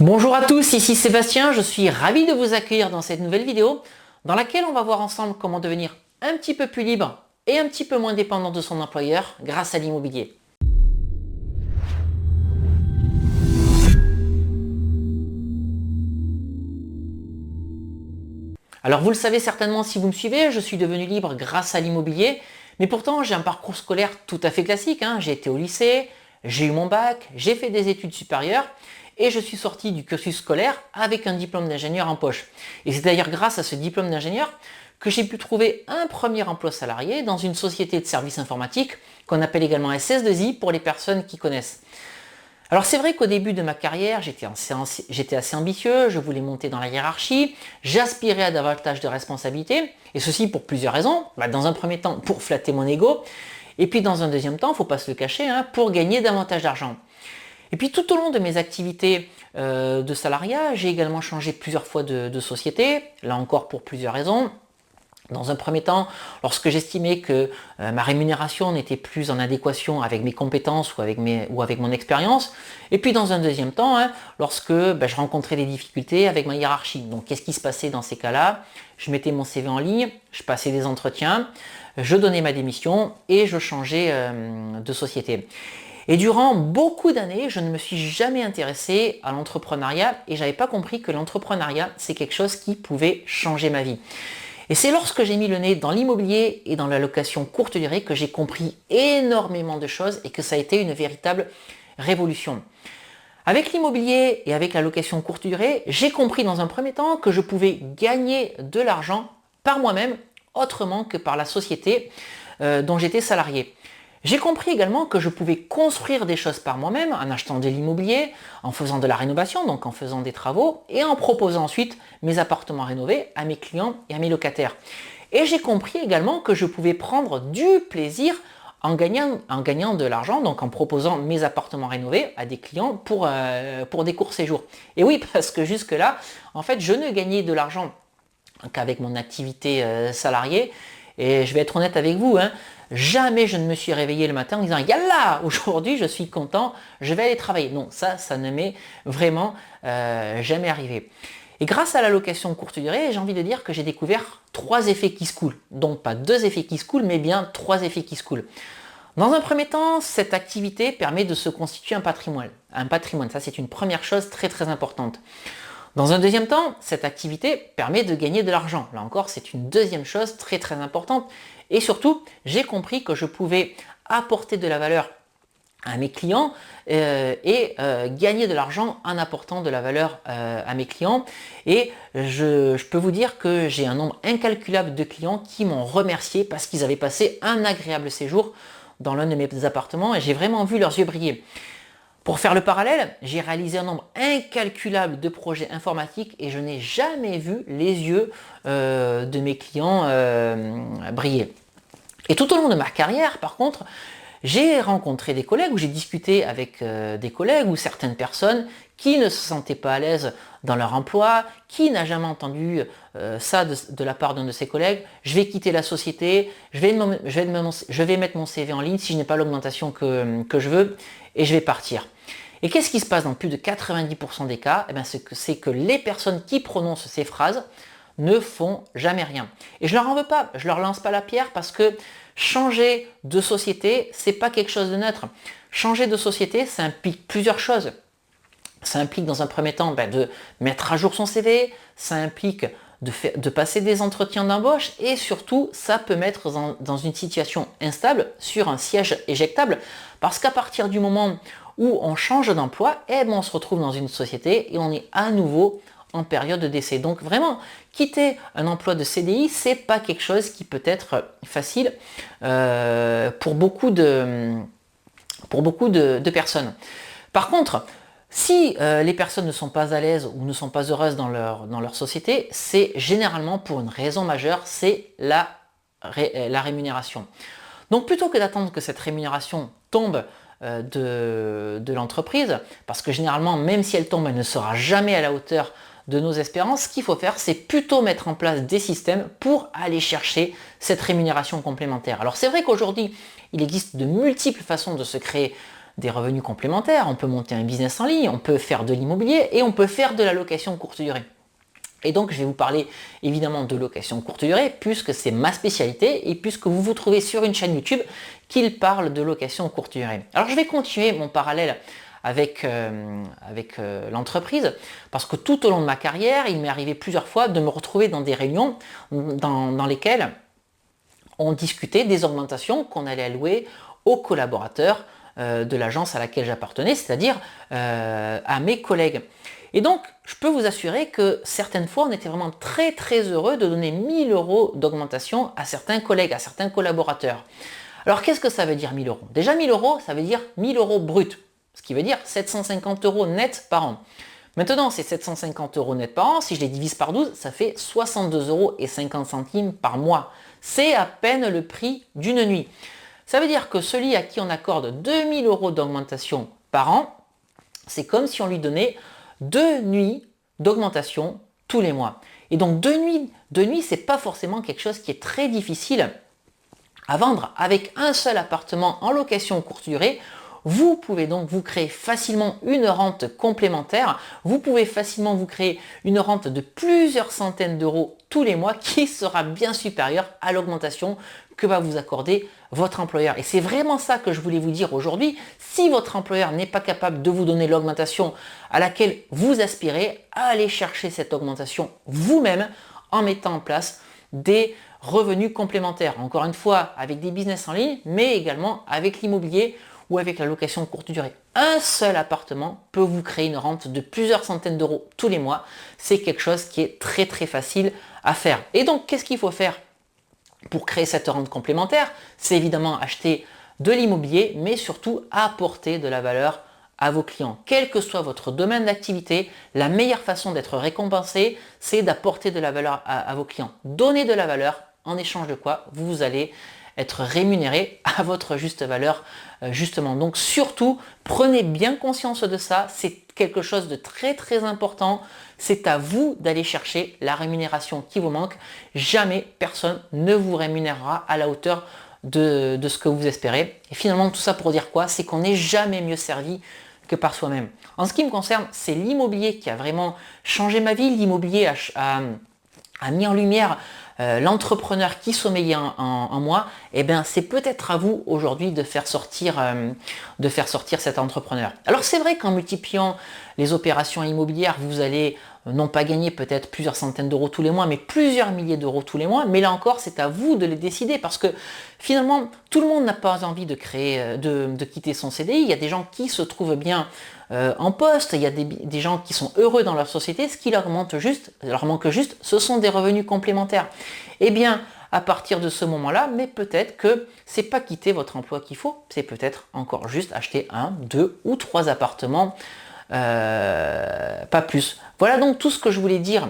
Bonjour à tous, ici Sébastien, je suis ravi de vous accueillir dans cette nouvelle vidéo dans laquelle on va voir ensemble comment devenir un petit peu plus libre et un petit peu moins dépendant de son employeur grâce à l'immobilier. Alors vous le savez certainement si vous me suivez, je suis devenu libre grâce à l'immobilier, mais pourtant j'ai un parcours scolaire tout à fait classique. J'ai été au lycée, j'ai eu mon bac, j'ai fait des études supérieures et je suis sorti du cursus scolaire avec un diplôme d'ingénieur en poche. Et c'est d'ailleurs grâce à ce diplôme d'ingénieur que j'ai pu trouver un premier emploi salarié dans une société de services informatiques qu'on appelle également SS2I pour les personnes qui connaissent. Alors c'est vrai qu'au début de ma carrière, j'étais assez ambitieux, je voulais monter dans la hiérarchie, j'aspirais à davantage de responsabilités, et ceci pour plusieurs raisons. Dans un premier temps, pour flatter mon ego, et puis dans un deuxième temps, il ne faut pas se le cacher, pour gagner davantage d'argent. Et puis tout au long de mes activités de salariat, j'ai également changé plusieurs fois de société, là encore pour plusieurs raisons. Dans un premier temps, lorsque j'estimais que ma rémunération n'était plus en adéquation avec mes compétences ou avec mon expérience. Et puis dans un deuxième temps, lorsque je rencontrais des difficultés avec ma hiérarchie. Donc qu'est-ce qui se passait dans ces cas-là? Je mettais mon CV en ligne, je passais des entretiens, je donnais ma démission et je changeais de société. Et durant beaucoup d'années, je ne me suis jamais intéressé à l'entrepreneuriat et je n'avais pas compris que l'entrepreneuriat, c'est quelque chose qui pouvait changer ma vie. Et c'est lorsque j'ai mis le nez dans l'immobilier et dans la location courte durée que j'ai compris énormément de choses et que ça a été une véritable révolution. Avec l'immobilier et avec la location courte durée, j'ai compris dans un premier temps que je pouvais gagner de l'argent par moi-même autrement que par la société dont j'étais salarié. J'ai compris également que je pouvais construire des choses par moi-même en achetant de l'immobilier, en faisant de la rénovation, donc en faisant des travaux, et en proposant ensuite mes appartements rénovés à mes clients et à mes locataires. Et j'ai compris également que je pouvais prendre du plaisir en gagnant de l'argent, donc en proposant mes appartements rénovés à des clients pour des courts séjours. Et oui, parce que jusque-là, en fait, je ne gagnais de l'argent qu'avec mon activité salariée. Et je vais être honnête avec vous, jamais je ne me suis réveillé le matin en disant « Yallah, aujourd'hui je suis content, je vais aller travailler ». Non, ça ne m'est vraiment jamais arrivé. Et grâce à la location courte durée, j'ai envie de dire que j'ai découvert 3 effets qui se coulent. Donc pas 2 effets qui se coulent, mais bien 3 effets qui se coulent. Dans un premier temps, cette activité permet de se constituer un patrimoine. Un patrimoine, ça c'est une première chose très très importante. Dans un deuxième temps, cette activité permet de gagner de l'argent. Là encore, c'est une deuxième chose très très importante. Et surtout, j'ai compris que je pouvais apporter de la valeur à mes clients et gagner de l'argent en apportant de la valeur à mes clients. Et je peux vous dire que j'ai un nombre incalculable de clients qui m'ont remercié parce qu'ils avaient passé un agréable séjour dans l'un de mes appartements et j'ai vraiment vu leurs yeux briller. Pour faire le parallèle, j'ai réalisé un nombre incalculable de projets informatiques et je n'ai jamais vu les yeux de mes clients briller. Et tout au long de ma carrière, par contre, j'ai rencontré des collègues ou j'ai discuté avec des collègues ou certaines personnes qui ne se sentaient pas à l'aise dans leur emploi, qui n'a jamais entendu ça de la part d'un de ses collègues. Je vais quitter la société, je vais mettre mon CV en ligne si je n'ai pas l'augmentation que je veux et je vais partir. Et qu'est-ce qui se passe dans plus de 90% des cas? C'est que les personnes qui prononcent ces phrases ne font jamais rien. Et je leur en veux pas, je leur lance pas la pierre parce que changer de société, c'est pas quelque chose de neutre. Changer de société, ça implique plusieurs choses. Ça implique dans un premier temps de mettre à jour son CV, ça implique de passer des entretiens d'embauche et surtout ça peut mettre dans une situation instable sur un siège éjectable parce qu'à partir du moment où on change d'emploi, on se retrouve dans une société et on est à nouveau en période de décès. Donc vraiment, quitter un emploi de CDI, c'est pas quelque chose qui peut être facile pour beaucoup de personnes. Par contre, si les personnes ne sont pas à l'aise ou ne sont pas heureuses dans leur société, c'est généralement pour une raison majeure, c'est la rémunération. Donc plutôt que d'attendre que cette rémunération tombe de l'entreprise, parce que généralement, même si elle tombe, elle ne sera jamais à la hauteur de nos espérances, ce qu'il faut faire, c'est plutôt mettre en place des systèmes pour aller chercher cette rémunération complémentaire. Alors c'est vrai qu'aujourd'hui, il existe de multiples façons de se créer des revenus complémentaires, on peut monter un business en ligne, on peut faire de l'immobilier et on peut faire de la location courte durée. Et donc je vais vous parler évidemment de location courte durée puisque c'est ma spécialité et puisque vous vous trouvez sur une chaîne YouTube qui parle de location courte durée. Alors je vais continuer mon parallèle avec l'entreprise parce que tout au long de ma carrière, il m'est arrivé plusieurs fois de me retrouver dans des réunions dans lesquelles on discutait des augmentations qu'on allait allouer aux collaborateurs de l'agence à laquelle j'appartenais, c'est-à-dire à mes collègues. Et donc, je peux vous assurer que certaines fois, on était vraiment très très heureux de donner 1 000 € d'augmentation à certains collègues, à certains collaborateurs. Alors, qu'est-ce que ça veut dire 1 000 €? Déjà, 1 000 €, ça veut dire 1 000 € brut, ce qui veut dire 750 € net par an. Maintenant, ces 750 € net par an, si je les divise par 12, ça fait 62,50 € par mois. C'est à peine le prix d'une nuit. Ça veut dire que celui à qui on accorde 2 000 € d'augmentation par an, c'est comme si on lui donnait 2 nuits d'augmentation tous les mois. Et donc 2 nuits, c'est pas forcément quelque chose qui est très difficile à vendre. Avec un seul appartement en location courte durée, vous pouvez donc vous créer facilement une rente complémentaire. Vous pouvez facilement vous créer une rente de plusieurs centaines d'euros tous les mois qui sera bien supérieure à l'augmentation que va vous accorder votre employeur. Et c'est vraiment ça que je voulais vous dire aujourd'hui. Si votre employeur n'est pas capable de vous donner l'augmentation à laquelle vous aspirez, allez chercher cette augmentation vous-même en mettant en place des revenus complémentaires. Encore une fois, avec des business en ligne, mais également avec l'immobilier ou avec la location courte durée. Un seul appartement peut vous créer une rente de plusieurs centaines d'euros tous les mois. C'est quelque chose qui est très très facile à faire. Et donc, qu'est-ce qu'il faut faire pour créer cette rente complémentaire? C'est évidemment acheter de l'immobilier, mais surtout apporter de la valeur à vos clients. Quel que soit votre domaine d'activité, la meilleure façon d'être récompensé, c'est d'apporter de la valeur à vos clients. Donner de la valeur, en échange de quoi vous allez être rémunéré à votre juste valeur justement. Donc surtout, prenez bien conscience de ça, c'est quelque chose de très très important. C'est à vous d'aller chercher la rémunération qui vous manque. Jamais personne ne vous rémunérera à la hauteur de ce que vous espérez. Et finalement, tout ça pour dire quoi? C'est qu'on n'est jamais mieux servi que par soi-même. En ce qui me concerne, c'est l'immobilier qui a vraiment changé ma vie. L'immobilier a mis en lumière l'entrepreneur qui sommeillait en moi. Et bien c'est peut-être à vous aujourd'hui de faire sortir cet entrepreneur. Alors c'est vrai qu'en multipliant les opérations immobilières, vous allez non pas gagner peut-être plusieurs centaines d'euros tous les mois, mais plusieurs milliers d'euros tous les mois. Mais là encore, c'est à vous de les décider parce que finalement, tout le monde n'a pas envie de quitter son CDI. Il y a des gens qui se trouvent bien en poste, il y a des gens qui sont heureux dans leur société. Ce qui leur manque juste, ce sont des revenus complémentaires. Eh bien, à partir de ce moment-là, mais peut-être que c'est pas quitter votre emploi qu'il faut, c'est peut-être encore juste acheter 1, 2 ou 3 appartements, pas plus. Voilà donc tout ce que je voulais dire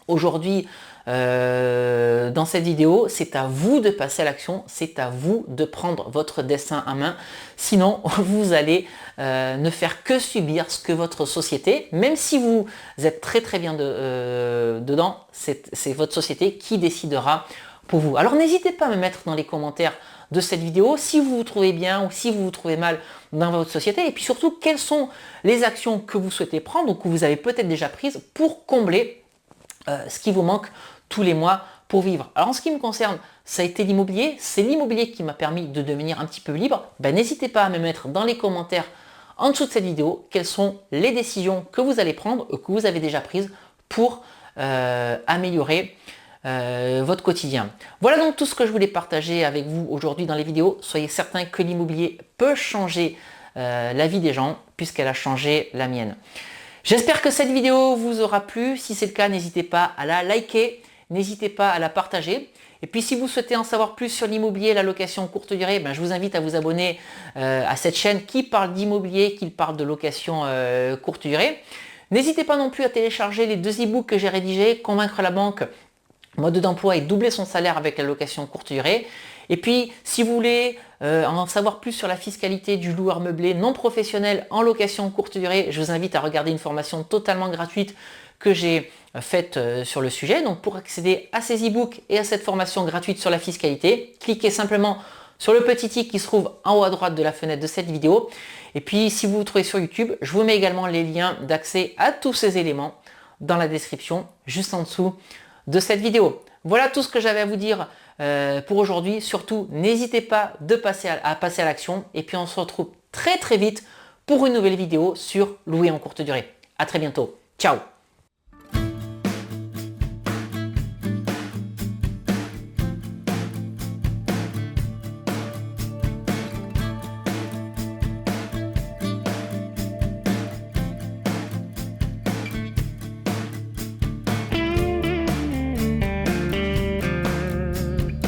aujourd'hui dans cette vidéo. C'est à vous de passer à l'action, c'est à vous de prendre votre destin en main. Sinon, vous allez ne faire que subir ce que votre société, même si vous êtes très très bien dedans, c'est votre société qui décidera pour vous. Alors n'hésitez pas à me mettre dans les commentaires de cette vidéo si vous vous trouvez bien ou si vous vous trouvez mal dans votre société, et puis surtout quelles sont les actions que vous souhaitez prendre ou que vous avez peut-être déjà prises pour combler ce qui vous manque tous les mois pour vivre. Alors en ce qui me concerne, ça a été l'immobilier, c'est l'immobilier qui m'a permis de devenir un petit peu libre. N'hésitez pas à me mettre dans les commentaires en dessous de cette vidéo quelles sont les décisions que vous allez prendre ou que vous avez déjà prises pour améliorer votre quotidien. Voilà donc tout ce que je voulais partager avec vous aujourd'hui dans les vidéos. Soyez certains que l'immobilier peut changer la vie des gens puisqu'elle a changé la mienne. J'espère que cette vidéo vous aura plu. Si c'est le cas, n'hésitez pas à la liker, n'hésitez pas à la partager. Et puis si vous souhaitez en savoir plus sur l'immobilier et la location courte durée, je vous invite à vous abonner à cette chaîne qui parle d'immobilier, qui parle de location courte durée. N'hésitez pas non plus à télécharger les 2 e-books que j'ai rédigés, Convaincre la banque, mode d'emploi et doubler son salaire avec la location courte durée. Et puis, si vous voulez en savoir plus sur la fiscalité du loueur meublé non professionnel en location courte durée, je vous invite à regarder une formation totalement gratuite que j'ai faite sur le sujet. Donc, pour accéder à ces e-books et à cette formation gratuite sur la fiscalité, cliquez simplement sur le petit i qui se trouve en haut à droite de la fenêtre de cette vidéo. Et puis si vous vous trouvez sur YouTube, je vous mets également les liens d'accès à tous ces éléments dans la description, juste en dessous de cette vidéo. Voilà tout ce que j'avais à vous dire pour aujourd'hui. Surtout, n'hésitez pas à passer à l'action. Et puis on se retrouve très vite pour une nouvelle vidéo sur louer en courte durée. À très bientôt. Ciao!